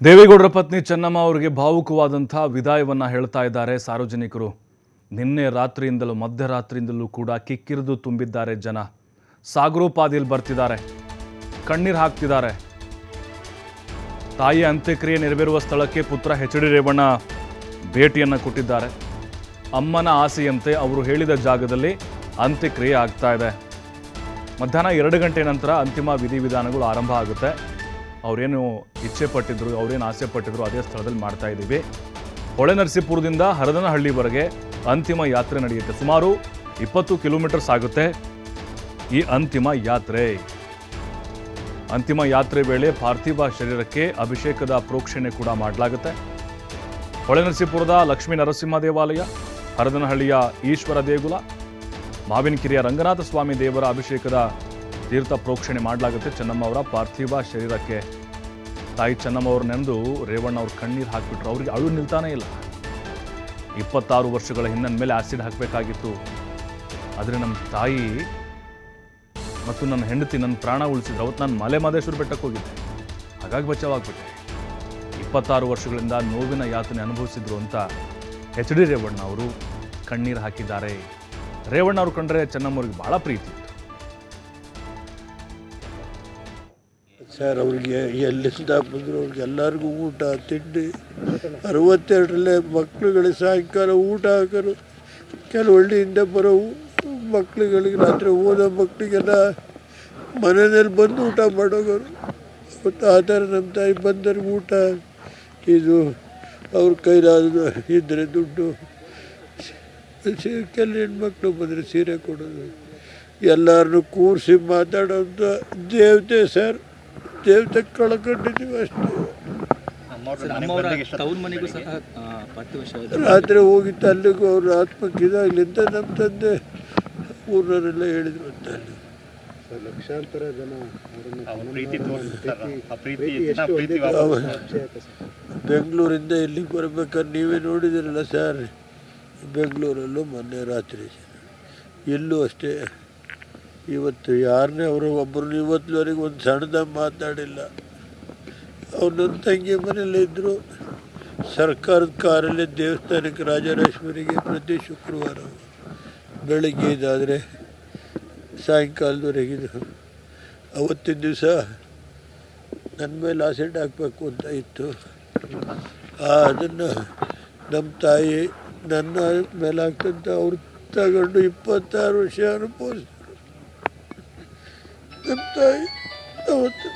ದೇವೇಗೌಡರ ಪತ್ನಿ ಚೆನ್ನಮ್ಮ ಅವರಿಗೆ ಭಾವುಕವಾದಂಥ ವಿದಾಯವನ್ನು ಹೇಳ್ತಾ ಇದ್ದಾರೆ ಸಾರ್ವಜನಿಕರು. ನಿನ್ನೆ ರಾತ್ರಿಯಿಂದಲೂ ಮಧ್ಯರಾತ್ರಿಯಿಂದಲೂ ಕೂಡ ಕಿಕ್ಕಿರಿದು ತುಂಬಿದ್ದಾರೆ ಜನ. ಸಾಗರೋಪಾದಿಯಲ್ಲಿ ಬರ್ತಿದ್ದಾರೆ, ಕಣ್ಣೀರು ಹಾಕ್ತಿದ್ದಾರೆ. ತಾಯಿಯ ಅಂತ್ಯಕ್ರಿಯೆ ನೆರವೇರುವ ಸ್ಥಳಕ್ಕೆ ಪುತ್ರ ಎಚ್.ಡಿ. ರೇವಣ್ಣ ಭೇಟಿಯನ್ನು ಕೊಟ್ಟಿದ್ದಾರೆ. ಅಮ್ಮನ ಆಸೆಯಂತೆ ಅವರು ಹೇಳಿದ ಜಾಗದಲ್ಲಿ ಅಂತ್ಯಕ್ರಿಯೆ ಆಗ್ತಾ ಇದೆ. ಮಧ್ಯಾಹ್ನ 2 ಗಂಟೆ ನಂತರ ಅಂತಿಮ ವಿಧಿವಿಧಾನಗಳು ಆರಂಭ ಆಗುತ್ತೆ. ಅವರೇನು ಇಚ್ಛೆ ಪಟ್ಟಿದ್ರು, ಅವರೇನು ಆಸೆ ಪಟ್ಟಿದ್ರು ಅದೇ ಸ್ಥಳದಲ್ಲಿ ಮಾಡ್ತಾ ಇದ್ದೀವಿ. ಹೊಳೆನರಸೀಪುರದಿಂದ ಹರದನಹಳ್ಳಿವರೆಗೆ ಅಂತಿಮ ಯಾತ್ರೆ ನಡೆಯುತ್ತೆ. ಸುಮಾರು 20 ಕಿಲೋಮೀಟರ್ಸ್ ಆಗುತ್ತೆ ಈ ಅಂತಿಮ ಯಾತ್ರೆ. ಅಂತಿಮ ಯಾತ್ರೆ ವೇಳೆ ಪಾರ್ಥಿವ ಶರೀರಕ್ಕೆ ಅಭಿಷೇಕದ ಪ್ರೋಕ್ಷಣೆ ಕೂಡ ಮಾಡಲಾಗುತ್ತೆ. ಹೊಳೆನರಸೀಪುರದ ಲಕ್ಷ್ಮೀ ನರಸಿಂಹ ದೇವಾಲಯ, ಹರದನಹಳ್ಳಿಯ ಈಶ್ವರ ದೇಗುಲ, ಮಾವಿನಕೆರೆಯ ರಂಗನಾಥ ಸ್ವಾಮಿ ದೇವರ ಅಭಿಷೇಕದ ತೀರ್ಥ ಪ್ರೋಕ್ಷಣೆ ಮಾಡಲಾಗುತ್ತೆ. ಚೆನ್ನಮ್ಮ ಅವರ ಪಾರ್ಥಿವ ಶರೀರಕ್ಕೆ ತಾಯಿ ಚೆನ್ನಮ್ಮ ಅವರು ನೆನೆದು ರೇವಣ್ಣ ಅವರು ಕಣ್ಣೀರು ಹಾಕಿಬಿಟ್ರು. ಅವ್ರಿಗೆ ಅಳು ನಿಲ್ತಾನೇ ಇಲ್ಲ. 26 ವರ್ಷಗಳ ಹಿಂದಿನ ಮೇಲೆ ಆಸಿಡ್ ಹಾಕಬೇಕಾಗಿತ್ತು, ಆದರೆ ನಮ್ಮ ತಾಯಿ ಮತ್ತು ನನ್ನ ಹೆಂಡತಿ ನನ್ನ ಪ್ರಾಣ ಉಳಿಸಿದ್ರು. ಅವತ್ತು ನಾನು ಮಲೆ ಮಹದೇಶ್ವರ ಬೆಟ್ಟಕ್ಕೆ ಹೋಗಿದ್ದೆ, ಹಾಗಾಗಿ ಬಚಾವಾಗ್ಬಿಟ್ಟೆ. 26 ವರ್ಷಗಳಿಂದ ನೋವಿನ ಯಾತನೆ ಅನುಭವಿಸಿದ್ರು ಅಂತ ಎಚ್.ಡಿ. ರೇವಣ್ಣ ಅವರು ಕಣ್ಣೀರು ಹಾಕಿದ್ದಾರೆ. ರೇವಣ್ಣ ಅವರು ಕಂಡ್ರೆ ಚೆನ್ನಮ್ಮವ್ರಿಗೆ ಭಾಳ ಪ್ರೀತಿ ಇತ್ತು. ಸರ್, ಅವ್ರಿಗೆ ಎಲ್ಲಿಂದ ಬಂದರು ಅವ್ರಿಗೆ ಎಲ್ಲರಿಗೂ ಊಟ ತಿಂಡಿ 62ರಲ್ಲೇ ಮಕ್ಳುಗಳಿಗೆ ಸಾಯಂಕಾಲ ಊಟ ಹಾಕೋರು. ಕೆಲವು ಹಳ್ಳಿಯಿಂದ ಬರೋ ಮಕ್ಳುಗಳಿಗೆ ರಾತ್ರಿ ಓದೋ ಮಕ್ಕಳಿಗೆಲ್ಲ ಮನೆಯಲ್ಲಿ ಬಂದು ಊಟ ಮಾಡೋಗೋರು. ಮತ್ತು ಆ ಥರ ನಮ್ಮ ತಾಯಿ ಬಂದವ್ರಿಗೆ ಊಟ ಇದು ಅವ್ರ ಕೈಲಾದ ಇದ್ದರೆ ದುಡ್ಡು, ಕೆಲವು ಹೆಣ್ಮಕ್ಳು ಬಂದರೆ ಸೀರೆ ಕೊಡೋದು, ಎಲ್ಲರನ್ನೂ ಕೂರಿಸಿ ಮಾತಾಡೋಂಥ ದೇವತೆ ಸರ್. ದೇವತೆ ಕಳ್ಕೊಂಡಿದ್ದೀವಿ ಅಷ್ಟೇ. ರಾತ್ರಿ ಹೋಗಿತ್ತು ಅಲ್ಲಿಗೂ ಅವ್ರ ಆತ್ಮಕ್ಕೆ ಇದಾಗಲಿ ಅಂತ ನಮ್ಮ ತಂದೆ ಊರವರೆಲ್ಲ ಹೇಳಿದ್ರು ಅಂತ. ಲಕ್ಷಾಂತರ ಜನ ಬೆಂಗಳೂರಿಂದ ಇಲ್ಲಿಗೆ ಬರ್ಬೇಕಾದ್ರೆ ನೀವೇ ನೋಡಿದಿರಲ್ಲ ಸರ್. ಬೆಂಗಳೂರಲ್ಲೂ ಮೊನ್ನೆ ರಾತ್ರಿ, ಇಲ್ಲೂ ಅಷ್ಟೇ. ಇವತ್ತು ಯಾರನ್ನೇ ಅವರು ಒಬ್ಬರನ್ನ ಇವತ್ತುವರೆಗೆ ಒಂದು ಸಣ್ಣದಾಗಿ ಮಾತಾಡಿಲ್ಲ. ಅವ್ರು ನನ್ನ ತಂಗಿ ಮನೆಯಲ್ಲೇ ಇದ್ದರು. ಸರ್ಕಾರದ ಕಾರಲ್ಲೇ ದೇವಸ್ಥಾನಕ್ಕೆ ರಾಜರಾಜೇಶ್ವರಿಗೆ ಪ್ರತಿ ಶುಕ್ರವಾರ ಬೆಳಗ್ಗೆ ಇದಾದರೆ ಸಾಯಂಕಾಲದವರೆಗಿದ್ರು. ಅವತ್ತಿನ ದಿವಸ ನನ್ನ ಮೇಲೆ ಆಸಿಡ್ ಹಾಕಬೇಕು ಅಂತ ಇತ್ತು. ಅದನ್ನು ನಮ್ಮ ತಾಯಿ ನನ್ನ ಮೇಲೆ ಹಾಕ್ತಂತ ಅವ್ರು ತಗೊಂಡು 26 ವರ್ಷ ಅನುಭವಿಸಿದ್ರು. ನಮ್ಮ ತಾಯಿ ಅವತ್ತು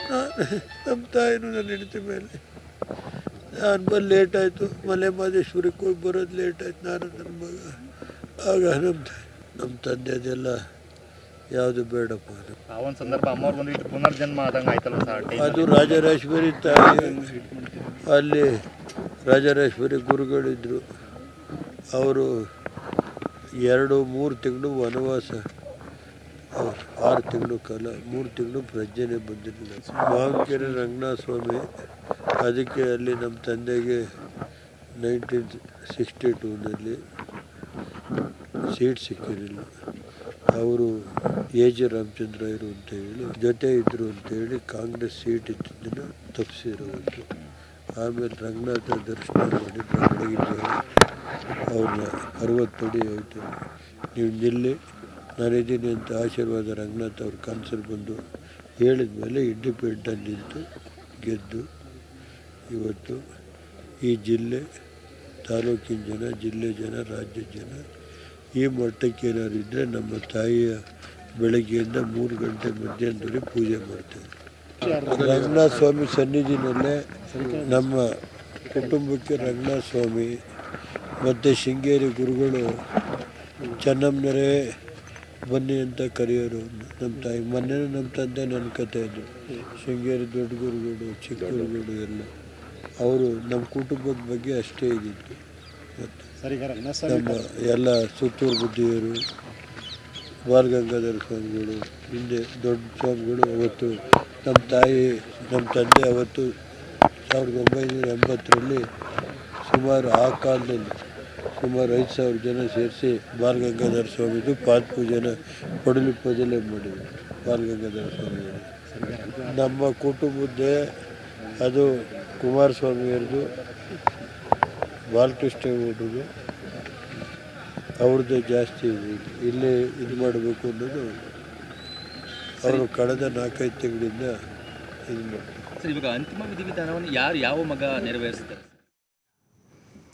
ನಮ್ಮ ತಾಯಿನೂ ನನ್ನ ಹೆಂಡತಿ ಮೇಲೆ ನಾನು ಬಂದು ಲೇಟ್ ಆಯಿತು. ಮಲೆ ಮಹದೇಶ್ವರಕ್ಕೆ ಹೋಗಿ ಬರೋದು ಲೇಟ್ ಆಯ್ತು, ನಾನು ನನ್ನ ಮಗ. ಆಗ ನಮ್ಮ ತಂದೆ ಅದೆಲ್ಲ ಯಾವುದು ಬೇಡಪ್ಪ. ಅದು ರಾಜರಾಜೇಶ್ವರಿ ತಾಯಿ, ಅಲ್ಲಿ ರಾಜರಾಜೇಶ್ವರಿ ಗುರುಗಳಿದ್ದರು. ಅವರು 2-3 ತಿಂಗಳು ವನವಾಸ, 6 ತಿಂಗಳು ಕಾಲ, 3 ತಿಂಗಳು ಪ್ರಜ್ಞೆನೇ ಬಂದಿರಲಿಲ್ಲ. ಮಾವಿನಕೆರೆ ರಂಗನಾಥ ಸ್ವಾಮಿ, ಅದಕ್ಕೆ ಅಲ್ಲಿ ನಮ್ಮ ತಂದೆಗೆ 1962ನಲ್ಲಿ ಸೀಟ್ ಸಿಕ್ಕಿರಲಿಲ್ಲ. ಅವರು ಎ.ಜೆ. ರಾಮಚಂದ್ರಾಯರು ಅಂತ ಹೇಳಿ ಜೊತೆ ಇದ್ದರು ಅಂತೇಳಿ ಕಾಂಗ್ರೆಸ್ ಸೀಟ್ ಇಟ್ಟಿದ್ದನ್ನು ತಪ್ಪಿಸಿರೋದು. ಆಮೇಲೆ ರಂಗನಾಥ ದರ್ಶನ ಮಾಡಿ ಬೆಳಗಿದ್ದೆ ಅವ್ರನ್ನ 60 ಅಡಿ ಆಯಿತು, ನೀವು ನಿಲ್ಲಿ ನಾನಿದ್ದೀನಿ ಅಂತ ಆಶೀರ್ವಾದ ರಂಗನಾಥ್ ಅವ್ರ ಕನಸಲ್ಲಿ ಬಂದು ಹೇಳಿದ ಮೇಲೆ ಇಂಡಿಪೆಂಡೆಂಟ್ ನಿಂತು ಗೆದ್ದು ಇವತ್ತು ಈ ಜಿಲ್ಲೆ, ತಾಲೂಕಿನ ಜನ, ಜಿಲ್ಲೆ ಜನ, ರಾಜ್ಯದ ಜನ ಈ ಮಟ್ಟಕ್ಕೆ ಏನಾದ್ರು ಇದ್ದರೆ ನಮ್ಮ ತಾಯಿಯ ಬೆಳಗ್ಗೆಯಿಂದ 3 ಗಂಟೆ ಮಧ್ಯಾಹ್ನದವರೆಗೆ ಪೂಜೆ ಮಾಡ್ತೇವೆ. ರಂಗನಾಥ ಸ್ವಾಮಿ ಸನ್ನಿಧಿನಲ್ಲೇ ನಮ್ಮ ಕುಟುಂಬಕ್ಕೆ ರಂಗನಾಥ ಸ್ವಾಮಿ ಮತ್ತು ಶೃಂಗೇರಿ ಗುರುಗಳು ಚೆನ್ನಮ್ಮನವರೇ ಬನ್ನಿ ಅಂತ ಕರೆಯೋರು ನಮ್ಮ ತಾಯಿ. ಮೊನ್ನೆ ನಮ್ಮ ತಂದೆ ನನ್ನ ಕತೆ ಇದ್ದರು. ಶೃಂಗೇರಿ ದೊಡ್ಡ ಗುರುಗಳು, ಚಿಕ್ಕ ಗುರುಗಳು ಎಲ್ಲ ಅವರು ನಮ್ಮ ಕುಟುಂಬದ ಬಗ್ಗೆ ಅಷ್ಟೇ ಇದ್ದಿತ್ತು. ಮತ್ತು ನಮ್ಮ ಎಲ್ಲ ಸುತ್ತೂರು ಬುದ್ಧಿಯವರು, ಬಾಲಗಂಗಾಧರ ಸ್ವಾಮಿಗಳು, ಹಿಂದೆ ದೊಡ್ಡ ಸ್ವಾಮಿಗಳು ಅವತ್ತು ನಮ್ಮ ತಾಯಿ, ನಮ್ಮ ತಂದೆ ಅವತ್ತು 1980ರಲ್ಲಿ ಸುಮಾರು ಆ ಕಾಲದಲ್ಲಿ ಸುಮಾರು 5,000 ಜನ ಸೇರಿಸಿ ಬಾಲಗಂಗಾಧರ ಸ್ವಾಮಿದು ಪಾದಪೂಜೆನ ಪಡಲಿಪ್ಪದಲ್ಲೇ ಮಾಡಿದ್ರು. ಬಾಲಗಂಗಾಧರ ಸ್ವಾಮಿಗಳು ನಮ್ಮ ಕುಟುಂಬದ್ದೇ ಅದು ಕುಮಾರಸ್ವಾಮಿಯವ್ರದ್ದು, ಬಾಲಕೃಷ್ಣೇಗೌಡರದು ಅವ್ರದ್ದೇ ಜಾಸ್ತಿ ಇದೆ. ಇಲ್ಲೇ ಇದು ಮಾಡಬೇಕು ಅನ್ನೋದು ಅವರು ಕಳೆದ 4-5 ತಿಂಗಳಿಂದ ಇದು ಮಾಡ್ತಾರೆ. ಸರ್, ಇವಾಗ ಅಂತಿಮ ವಿಧಿವಿಧಾನವನ್ನು ಯಾವ ಮಗ ನೆರವೇರಿಸ್ತಾರೆ?